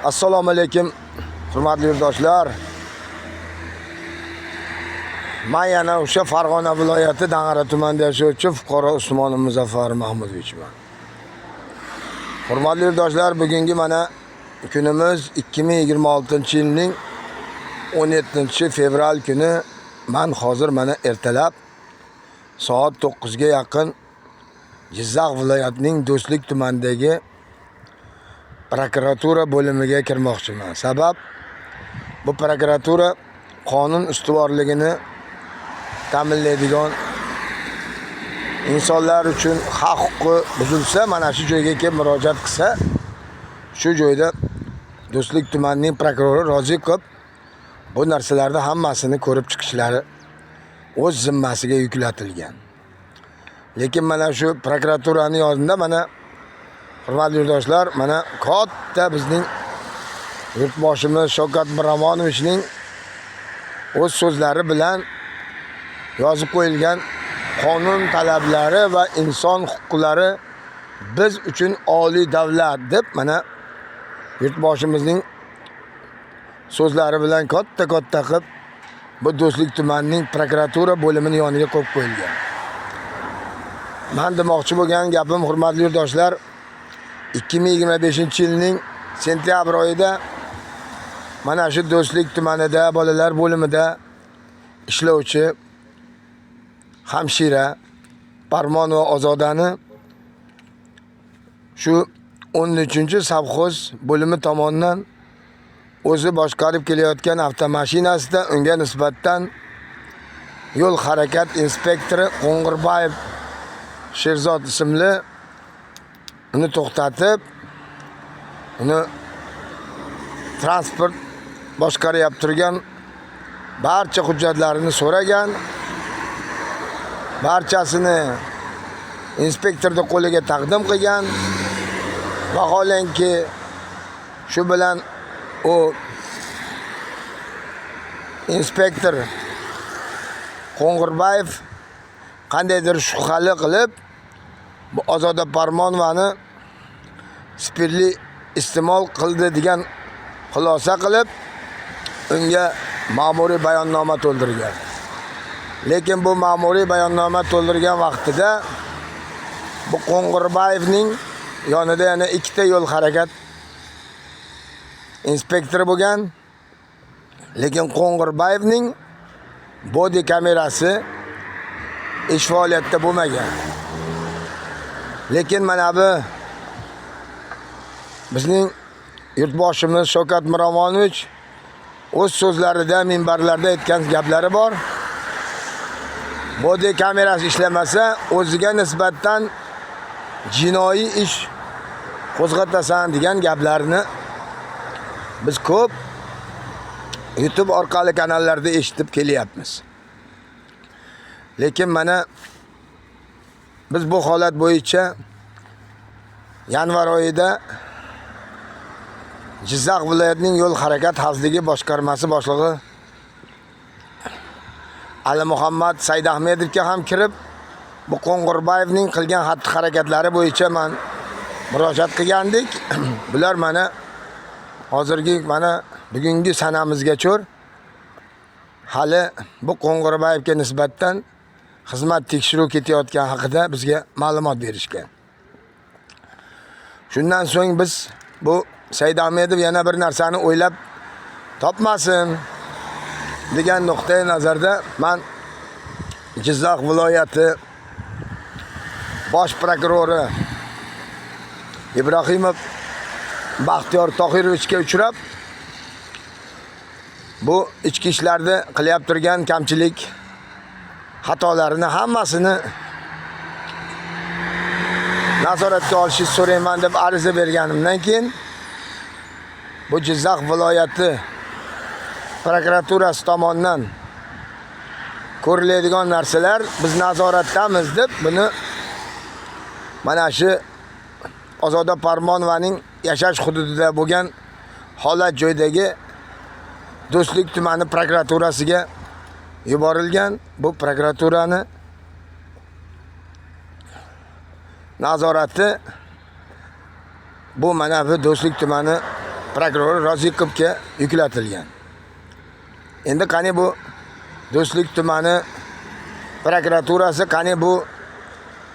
Assalomu alaykum, hurmatli yurtdoshlar. Men yana o'sha Farg'ona viloyati Dang'ara tumanida yashovchi fuqaro Usmonov Muzaffar Mahmudovichman. Hurmatli yurtdoshlar, bugungi mana kunimiz 2026-yilning 17-fevral kuni. Men hozir mana ertalab soat 9 ga yaqin Jizzax viloyatining Do'stlik tumanidagi prokuratura bo'limiga kirmoqchiman. Sabab bu prokuratura qonun ustuvorligini ta'minlaydigan, insonlar uchun haq huquqi buzilsa, mana shu joyga kelib murojaat qilsa, shu joyda Do'stlik tumanining prokurori rozi qilib, bu narsalarni hammasini ko'rib chiqishlari o'z zimmasiga yuklatilgan. Lekin mana shu prokuraturaning yonida mana hurmatli yurtdoshlar, mana katta bizning yurtboshimiz Shavkat Miromonovichning o'z so'zlari bilan yozib qo'yilgan qonun talablari va inson huquqlari biz uchun oliy davlat deb mana yurtboshimizning so'zlari bilan katta qilib bu Do'stlik tumanining prokuratura bo'limining yoniga qo'yib qo'yilgan. Men demoqchi bo'lgan gapim, hurmatli yurtdoshlar, 2025-yilning sentyabr oyida mana shu Do'stlik tumanida bolalar bo'limida ishlovchi hamshira Parmonova Ozodani shu 13-savxoz bo'limi tomonidan o'zi boshqarib kelayotgan avtomashinasida unga nisbatan yo'l harakat inspektori Qo'ng'irbayev Sherzod ismli uni to'xtatib, uni transport boshqarib turgan barcha hujjatlarini so'ragan. Barchasini inspektorning qo'liga taqdim qilgan. Vaholanki shu bilan u inspektor Qo'ng'irbayev qandaydir shubhali qilib bu Ozoda Parmonovani spirtli iste'mol qildi degan xulosa qilib unga ma'muriy bayonnoma to'ldirgan. Lekin bu ma'muriy bayonnoma to'ldirgan vaqtida bu Qo'ng'irbayevning yonida yana ikkita yo'l harakat inspektori bo'lgan. Lekin Qo'ng'irbayevning body kamerasi ish faoliyatida bo'lmagan. Lekin mana bu bizning yurtboshimiz Shavkat Miromonovich o'z so'zlarida, minbarlarda aytgan gaplari bor. Body kamerasi ishlamasa, o'ziga nisbatan jinoiy ish qo'zg'atasan degan gaplarni biz ko'p YouTube orqali kanallarda eshitib kelyapmiz. Lekin mana biz bu holat bo'yicha yanvar oyida Jizzax viloyatining yo'l harakat xavfsizligi boshqarmasi boshlig'i Ali Muhammad Saidahmedovga ham kirib, bu Qo'ng'irbayevning qilgan xatti-harakatlari bo'yicha men murojaat qilgandik. Bular mana hozirgi mana bugungi sanamizgacha hali bu Qo'ng'irbayevga nisbatan xizmat tekshiruv ketayotgani haqida bizga ma'lumot berishgan. Shundan so'ng biz bu Saidahmedov yana bir narsani o'ylab topmasin degan nuqtai nazarda men Jizzax viloyati bosh prokurori Ibrohimov Baxtiyor Tohirovichga uchrab, bu ichki ishlarda qilib turgan kamchilik xatolarini hammasini nazoratga olishni so'rayman deb ariza berganimdan keyin bu Jizzax viloyati prokuraturasi tomonidan ko'riladigan narsalar biz nazoratdamiz deb buni mana shu Ozoda Parmonovaning yashash hududida bo'lgan holat joydagi Do'stlik tumani prokuraturasiga yuborilgan. Bu prokuraturani nazorati bu mana bu Do'stlik tumani prokurori Rozikovga yuklatilgan. Endi qani bu Do'stlik tumani prokuraturasi, qani bu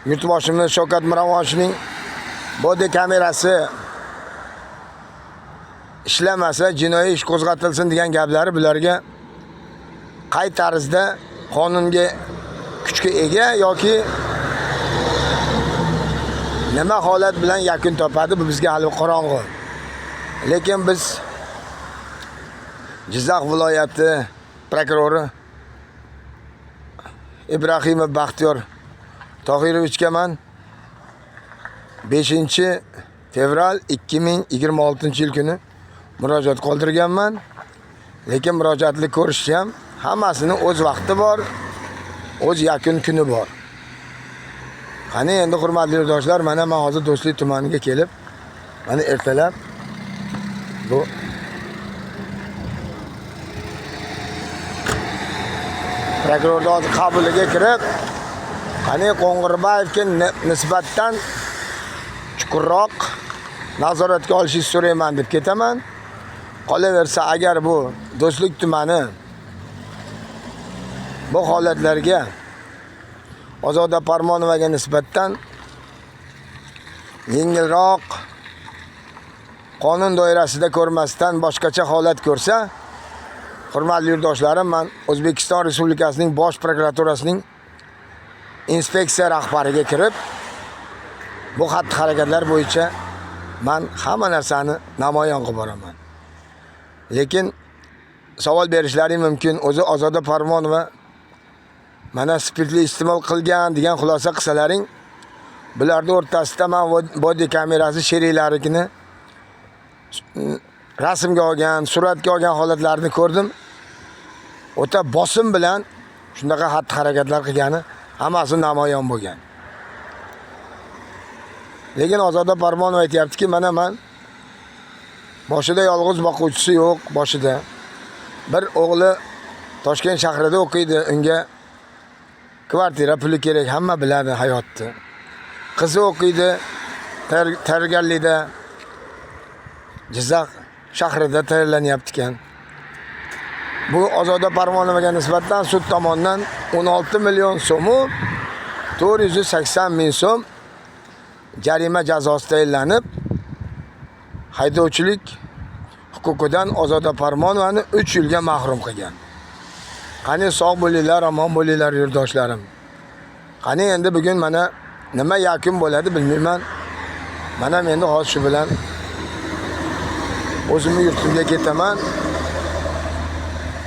Yurtboshimiz Shavkat Miromonovning body kamerasi ishlamasa jinoiy ish qo'zg'atilsin degan gaplari bularga qay tarzda qonunga kuchga ega yoki nima holat bilan yakun topadi, bu bizga hali qorong'u. Lekin biz Jizzax viloyati prokurori Ibrahimov Baxtiyor Tohirovichga men 5 fevral 2026-yil kuni murojaat qoldirganman. Lekin murojaatni ko'rishni ham hammasini o'z vaqti bor, o'z yakun kuni bor. Qani endi hurmatli yurtdoshlar, mana men hozir Do'stlik tumaniga kelib, mana ertalab bu prokurorning hozir qabuliga kirib, qani Qo'ng'irbayevga nisbatan chuqurroq nazoratga olishingizni so'rayman deb ketaman. Qolaversa, agar bu Do'stlik tumani bu holatlarga Ozoda Parmonovaga nisbatan yengilroq qonun doirasida ko'rmasdan boshqacha holat ko'rsa, hurmatli yurtdoshlarim, men O'zbekiston Respublikasining Bosh prokuraturasining inspeksiya rahbariga kirib, bu xatti-harakatlar bo'yicha men hamma narsani namoyon qilib boraman. Lekin savol berishlaring mumkin, o'zi Ozoda Parmonova mana spirtli iste'mol qilgan degan xulosa qilsalaring, bularning o'rtasida men body kamerasi sheriklarini rasmga olgan, suratga olgan holatlarni ko'rdim. O'ta bosim bilan shunaqa xatti-harakatlar qilgani hammasi namoyon bo'lgan. Lekin Ozoda Parmonova aytayaptiki, mana men boshida yolg'iz boquvchisi yo'q, boshida bir o'g'li Toshkent shahrida o'qiydi, unga kvartira puli kerak, hamma biladi hayotni. Qizi o'qiydi tayyorgarlikda Jizzax shahrida tayyorlanyapti ekan. Bu Ozoda Parmonovaga nisbatan sud tomonidan 16 million so'm, 480 ming so'm jarima jazosi tayinlanib, haydovchilik huquqidan Ozoda Parmonovani 3 yilga mahrum qilgan. Qani sog' bo'linglar, omon bo'linglar yurtdoshlarim. Qani endi bugun mana nima yakun bo'ladi bilmayman. Mana endi hozir shu bilan o'zimning yurtimga ketaman.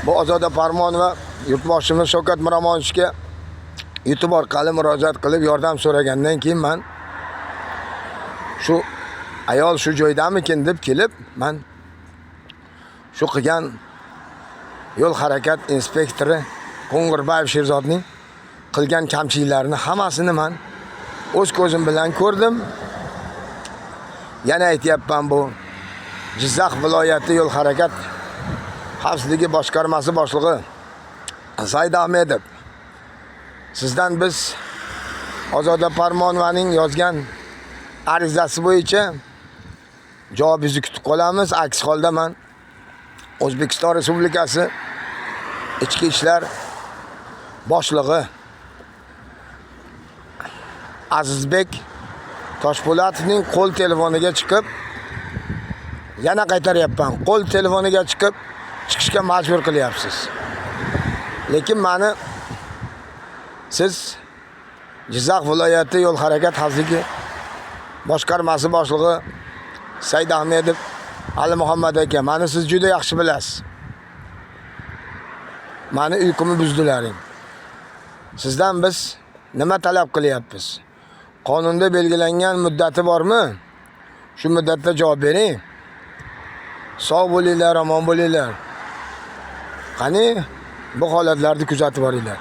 Bu Ozoda Parmonova Yurtboshimiz Shavkat Miromonovga YouTube orqali murojaat qilib yordam so'ragandan keyin men shu ayol shu joydamikin deb kelib, men shu qilgan yo'l harakat inspektori Qo'ng'irbayev Sherzodning qilgan kamchiliklarni hammasini men o'z ko'zim bilan ko'rdim. Yana aytayapman, bu Jizzax viloyati yo'l harakat xavfsizligi boshqarmasi boshlig'i Said Ahmedov, sizdan biz Ozoda Parmonovaning yozgan arizasi bo'yicha javobingizni kutib qolamiz. Aks holda men O'zbekiston Respublikasi Ichki ishlar boshlig'i Azizbek Toshpo'latovning qo'l telefoniga chiqib, yana qaytaryapman, qo'l telefoniga chiqib chiqishga majbur qilyapsiz. Lekin meni siz Jizzax viloyati yo'l harakat xavfsizligi boshqarmasi boshlig'i Said Ahmedov Ali Muhammad aka, meni siz juda yaxshi bilasiz. Meni uyqumni buzdilaring. Sizdan biz nima talab qilyapmiz? Qonunda belgilangan muddati bormi? Shu muddatda javob bering. Sog' bo'linglar, omon bo'linglar. Qani bu holatlarni kuzatib boringlar.